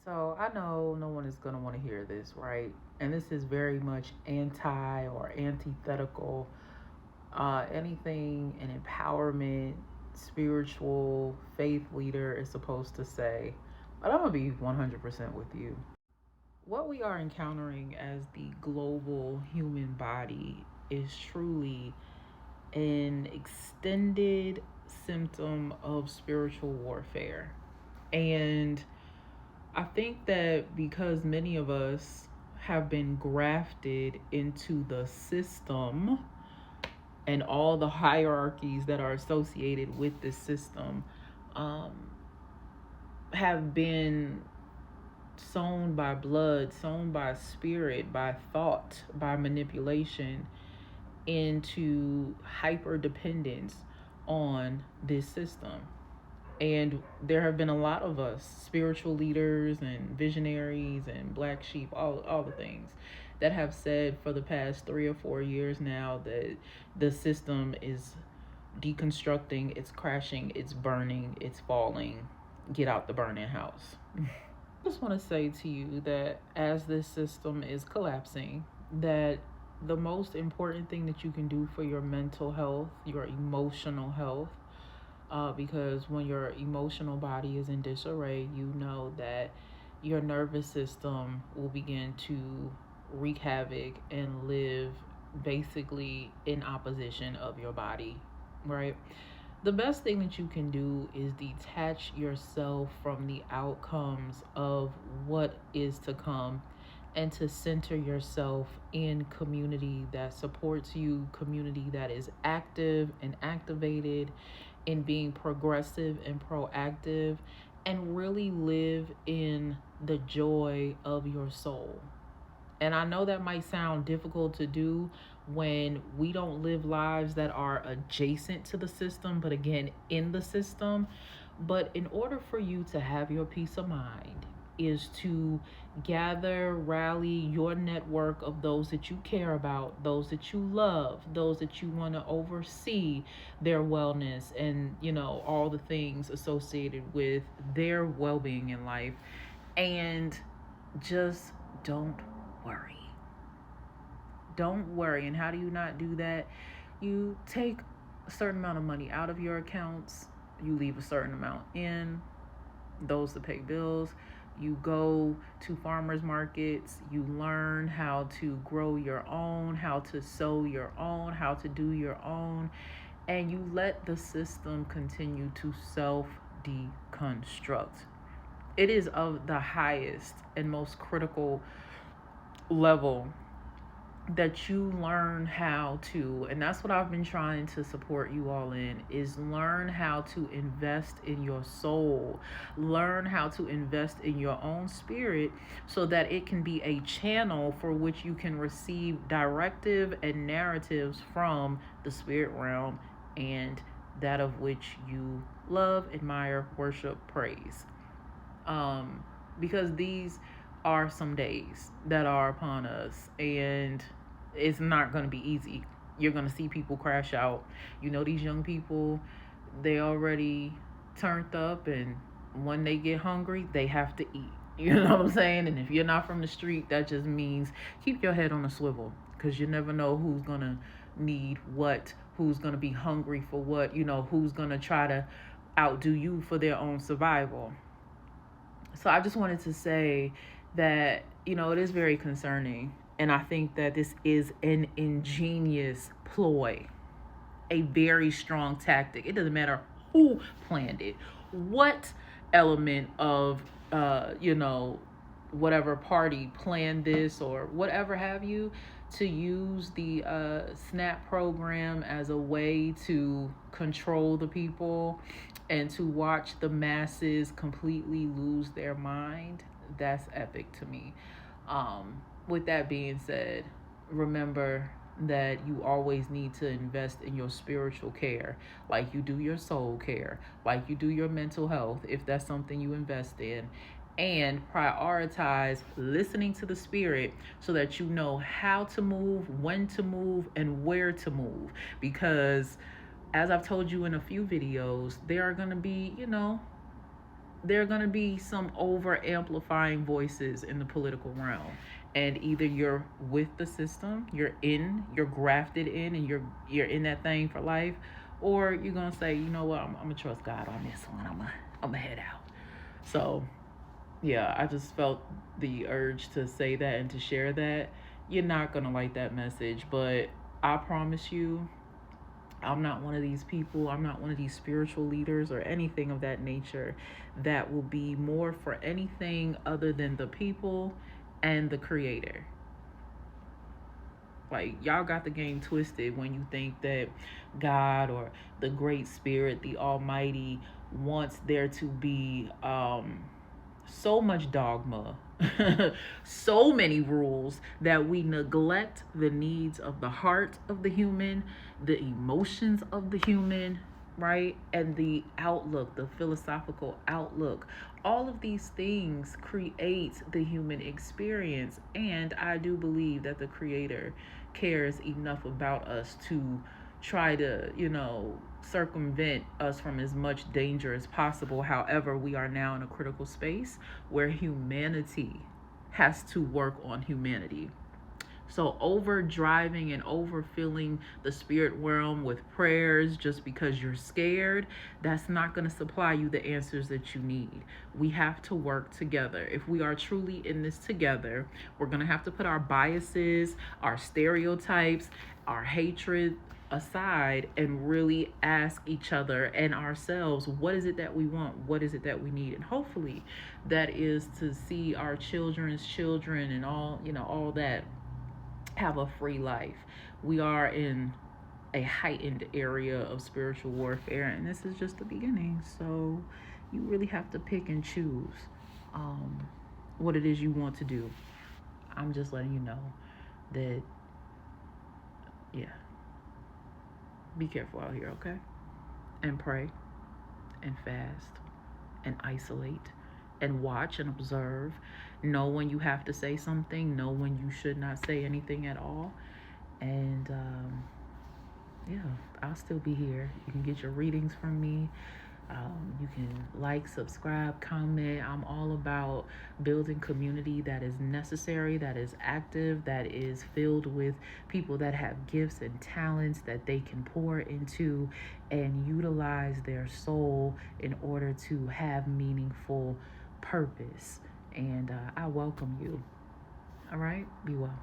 So I know no one is going to want to hear this, right? And this is very much anti or antithetical anything an empowerment, spiritual, faith leader is supposed to say. But I'm going to be 100% with you. What we are encountering as the global human body is truly an extended symptom of spiritual warfare. And I think that because many of us have been grafted into the system and all the hierarchies that are associated with this system, um, have been sown by blood, sown by spirit, by thought, by manipulation into hyper dependence on this system. And there have been a lot of us, spiritual leaders and visionaries and black sheep, all the things, that have said for the past 3 or 4 years now that the system is deconstructing, it's crashing, it's burning, it's falling. Get out the burning house. I just want to say to you that as this system is collapsing, that the most important thing that you can do for your mental health, your emotional health, because when your emotional body is in disarray, you know that your nervous system will begin to wreak havoc and live basically in opposition of your body, right? The best thing that you can do is detach yourself from the outcomes of what is to come and to center yourself in community that supports you, community that is active and activated in being progressive and proactive, and really live in the joy of your soul. And I know that might sound difficult to do when we don't live lives that are adjacent to the system, but again, in the system. But in order for you to have your peace of mind, is to gather, rally your network of those that you care about, those that you love, those that you want to oversee their wellness and, all the things associated with their well being in life. And just don't worry. Don't worry. And how do you not do that? You take a certain amount of money out of your accounts, you leave a certain amount in, those to pay bills. You go to farmers markets, you learn how to grow your own, how to sow your own, how to do your own, and you let the system continue to self deconstruct. It is of the highest and most critical level that you learn how to, and that's what I've been trying to support you all in, is learn how to invest in your soul, learn how to invest in your own spirit, so that it can be a channel for which you can receive directive and narratives from the spirit realm, and that of which you love, admire, worship, praise. Because these are some days that are upon us, and it's not going to be easy. You're going to see people crash out. These young people, they already turned up, and when they get hungry, they have to eat. You know what I'm saying? And if you're not from the street, that just means keep your head on a swivel, because you never know who's going to need what, who's going to be hungry for what, who's going to try to outdo you for their own survival. So I just wanted to say that, it is very concerning. And I think that this is an ingenious ploy, a very strong tactic. It doesn't matter who planned it, what element of, whatever party planned this or whatever have you, to use the SNAP program as a way to control the people and to watch the masses completely lose their mind. That's epic to me. With that being said, remember that you always need to invest in your spiritual care, like you do your soul care, like you do your mental health, if that's something you invest in, and prioritize listening to the spirit so that you know how to move, when to move, and where to move. Because as I've told you in a few videos, there are going to be, there are going to be some over amplifying voices in the political realm, and either you're with the system, you're grafted in, and you're in that thing for life, or you're going to say, you know what, I'm going to trust God on this one. I'm going to head out. So yeah, I just felt the urge to say that and to share that. You're not going to like that message, but I promise you, I'm not one of these people. I'm not one of these spiritual leaders or anything of that nature that will be more for anything other than the people and the creator. Like, y'all got the game twisted when you think that God or the Great Spirit, the Almighty, wants there to be so much dogma, so many rules that we neglect the needs of the heart of the human, the emotions of the human, right? And the outlook, the philosophical outlook. All of these things create the human experience. And I do believe that the Creator cares enough about us to try to, circumvent us from as much danger as possible. However, we are now in a critical space where humanity has to work on humanity. So over driving and overfilling the spirit realm with prayers just because you're scared, that's not going to supply you the answers that you need. We have to work together. If we are truly in this together, we're going to have to put our biases, our stereotypes, our hatred aside and really ask each other and ourselves, what is it that we want? What is it that we need? And hopefully that is to see our children's children and all that have a free life. We are in a heightened area of spiritual warfare, and this is just the beginning. So you really have to pick and choose what it is you want to do. I'm just letting you know that, yeah, be careful out here, okay? And pray and fast and isolate and watch and observe. Know when you have to say something, know when you should not say anything at all. And yeah, I'll still be here. You can get your readings from me. You can like, subscribe, comment. I'm all about building community that is necessary, that is active, that is filled with people that have gifts and talents that they can pour into and utilize their soul in order to have meaningful purpose. And I welcome you. All right? Be well.